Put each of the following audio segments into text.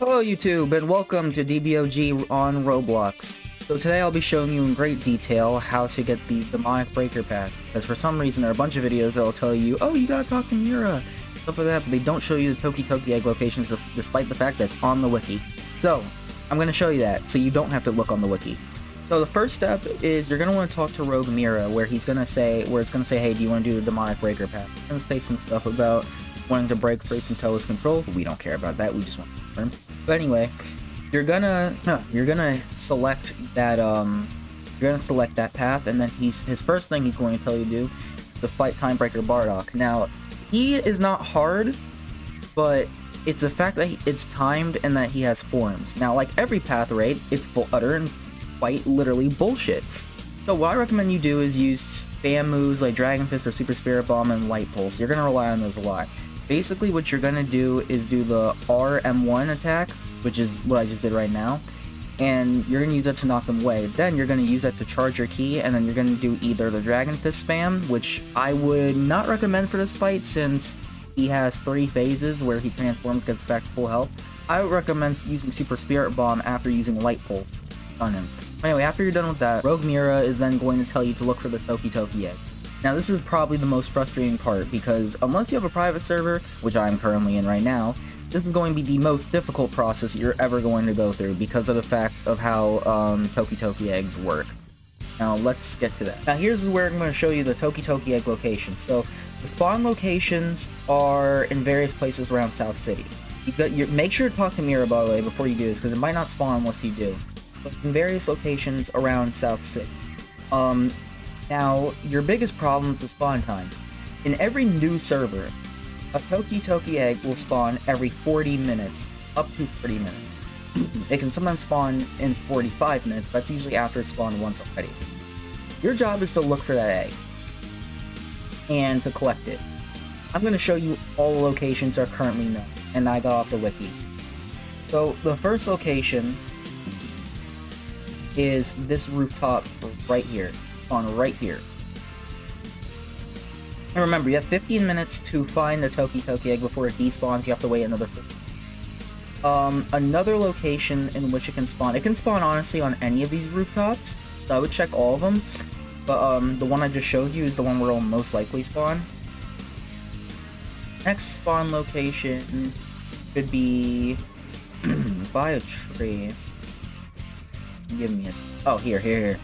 Hello YouTube and welcome to DBOG on Roblox. So today I'll be showing you in great detail how to get the demonic breaker path, because for some reason there are a bunch of videos that will tell you, oh, you gotta talk to Mira, stuff like that, but they don't show you the Tokidoki egg locations despite the fact that it's on the wiki. So I'm going to show you that so you don't have to look on the wiki. So the first step is you're going to want to talk to Rogue Mira, where it's going to say, hey, do you want to do the demonic breaker path? It's going to say some stuff about wanting to break free from Toa's control. We don't care about that, we just want to learn. But anyway, you're gonna select that path, and then his first thing he's going to tell you to do is to fight Timebreaker Bardock. Now, he is not hard, but it's the fact that it's timed and that he has forms. Now, like every path raid, it's full utter and quite literally bullshit. So what I recommend you do is use spam moves like Dragon Fist or Super Spirit Bomb and Light Pulse. You're gonna rely on those a lot. Basically, what you're gonna do is do the RM1 attack, which is what I just did right now, and you're gonna use that to knock them away. Then you're gonna use that to charge your key, and then you're gonna do either the Dragon Fist spam, which I would not recommend for this fight since he has 3 phases where he transforms, gets back to full health. I would recommend using Super Spirit Bomb after using Light Pulse on him. Anyway, after you're done with that, Rogue Mira is then going to tell you to look for the Tokidoki egg. Now, this is probably the most frustrating part, because unless you have a private server, which I'm currently in right now, this is going to be the most difficult process you're ever going to go through because of the fact of how Tokidoki eggs work. Now, let's get to that. Now, here's where I'm going to show you the Tokidoki egg locations. So, the spawn locations are in various places around South City. Make sure to talk to Mira, by the way, before you do this, because it might not spawn unless you do. But in various locations around South City. Now, your biggest problem is the spawn time. In every new server, a Tokidoki egg will spawn every 40 minutes, up to 30 minutes. It can sometimes spawn in 45 minutes, but that's usually after it's spawned once already. Your job is to look for that egg, and to collect it. I'm going to show you all the locations that are currently known, and I got off the wiki. So, the first location is this rooftop right here. On right here. And remember, you have 15 minutes to find the Tokidoki egg before it despawns. You have to wait another 15. Another location in which it can spawn honestly on any of these rooftops, so I would check all of them, but the one I just showed you is the one where it'll most likely spawn. Next spawn location should be by a tree. Give me a... oh, here.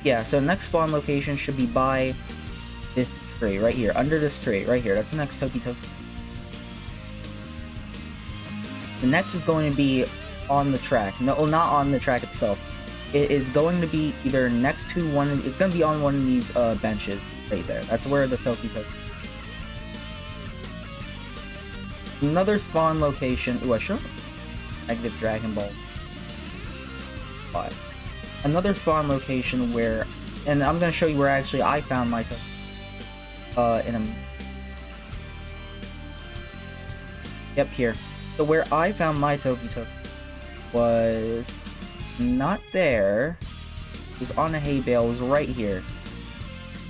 Yeah, so next spawn location should be by this tree, right here, under this tree, right here. That's the next Tokidoki. The next is going to be on the track. No, not on the track itself. It is going to be either next to one, it's going to be on one of these benches right there. That's where the Tokidoki. Another spawn location, ooh, I should negative Dragon Ball 5. Another spawn location where, and I'm going to show you where actually I found my Toki. Yep, here. So where I found my Tokidoki was not there. It was on a hay bale. It was right here.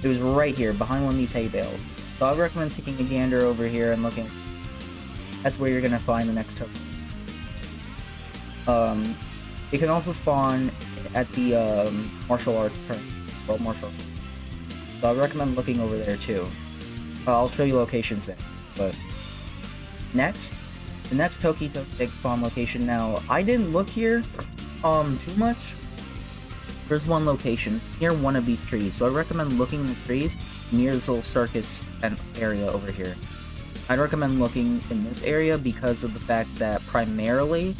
It was right here, behind one of these hay bales. So I recommend taking a gander over here and looking. That's where you're going to find the next Toki. It can also spawn at the martial arts turn, world martial arts. So I recommend looking over there too. I'll show you locations there. But next, the next Tokidoki spawn location. Now, I didn't look here too much. There's one location near one of these trees, so I recommend looking in the trees near this little circus area over here. I'd recommend looking in this area because of the fact that primarily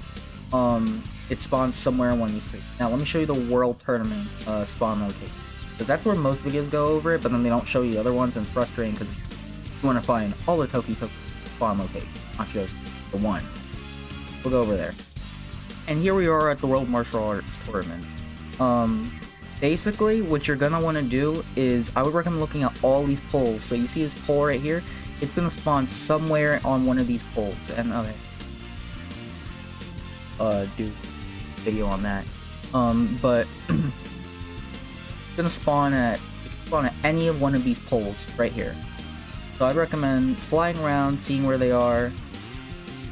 it spawns somewhere in one of these trees. Now, let me show you the World Tournament spawn location. Because that's where most videos go over it, but then they don't show you the other ones, and it's frustrating because you want to find all the Tokidoki spawn locations, not just the one. We'll go over there. And here we are at the World Martial Arts Tournament. Basically, what you're going to want to do is, I would recommend looking at all these poles. So you see this pole right here? It's going to spawn somewhere on one of these poles. And, okay. Do video on that. But it's gonna spawn at any of one of these poles right here. So I'd recommend flying around, seeing where they are,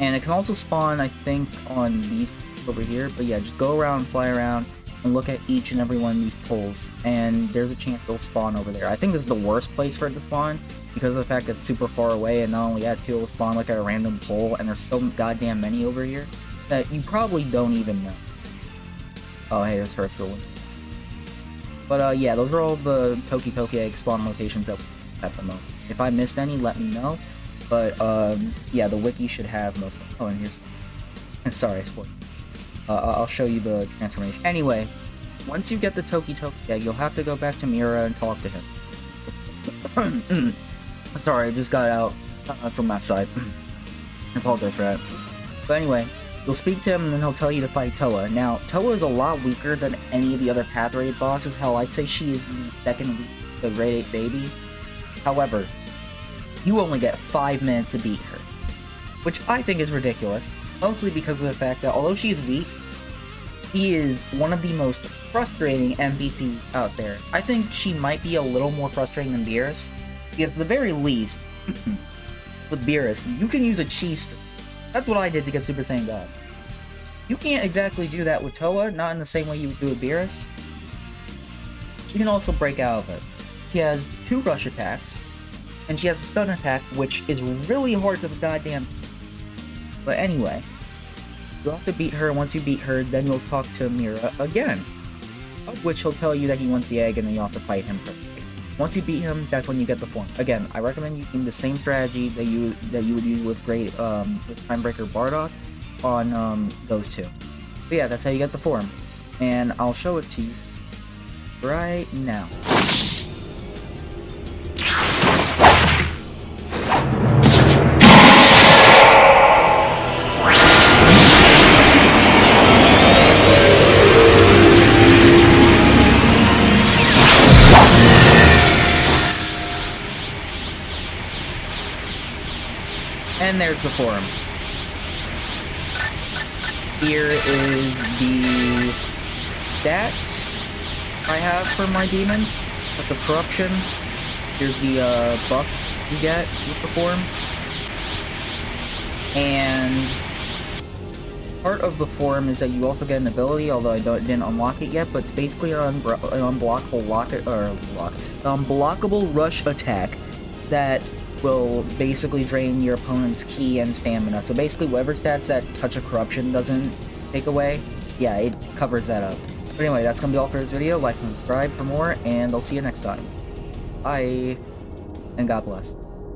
And it can also spawn, I think, on these over here. But yeah, just go around, fly around, and look at each and every one of these poles. And there's a chance it'll spawn over there. I think this is the worst place for it to spawn, because of the fact that it's super far away, and not only that, too, it'll spawn like at a random pole, and there's so goddamn many over here that you probably don't even know. Oh, hey, there's her one. But yeah, those are all the Tokidoki egg spawn locations that we have at the moment. If I missed any, let me know. But yeah, the wiki should have most of them. Oh, and here's... Sorry, I spoiled. I'll show you the transformation. Anyway, once you get the Tokidoki egg, you'll have to go back to Mira and talk to him. Sorry, I just got out from that side. I apologize for that. But anyway, you'll speak to him and then he'll tell you to fight Toa. Now, Toa is a lot weaker than any of the other Path Raid bosses. Hell, I'd say she is the second weakest, the Raid 8 baby. However, you only get 5 minutes to beat her, which I think is ridiculous. Mostly because of the fact that although she's weak, she is one of the most frustrating NPCs out there. I think she might be a little more frustrating than Beerus, because at the very least, with Beerus, you can use a cheese. That's what I did to get Super Saiyan God. You can't exactly do that with Toa, not in the same way you would do with Beerus. She can also break out of it. She has 2 rush attacks, and she has a stun attack, which is really hard to goddamn. But anyway, you'll have to beat her. Once you beat her, then you'll talk to Mira again, of which he'll tell you that he wants the egg, and then you'll have to fight him for the egg. Once you beat him, that's when you get the form. Again, I recommend using the same strategy that you would use with with Timebreaker Bardock on those 2. But yeah, that's how you get the form, and I'll show it to you right now. And there's the form. Here is the stats I have for my demon. With the corruption. Here's the buff you get with the form. And part of the form is that you also get an ability, although I didn't unlock it yet, but it's basically an unblockable rush attack that will basically drain your opponent's ki and stamina. So basically whatever stats that Touch of Corruption doesn't take away, yeah, it covers that up. But anyway, that's gonna be all for this video. Like and subscribe for more, and I'll see you next time. Bye, and God bless.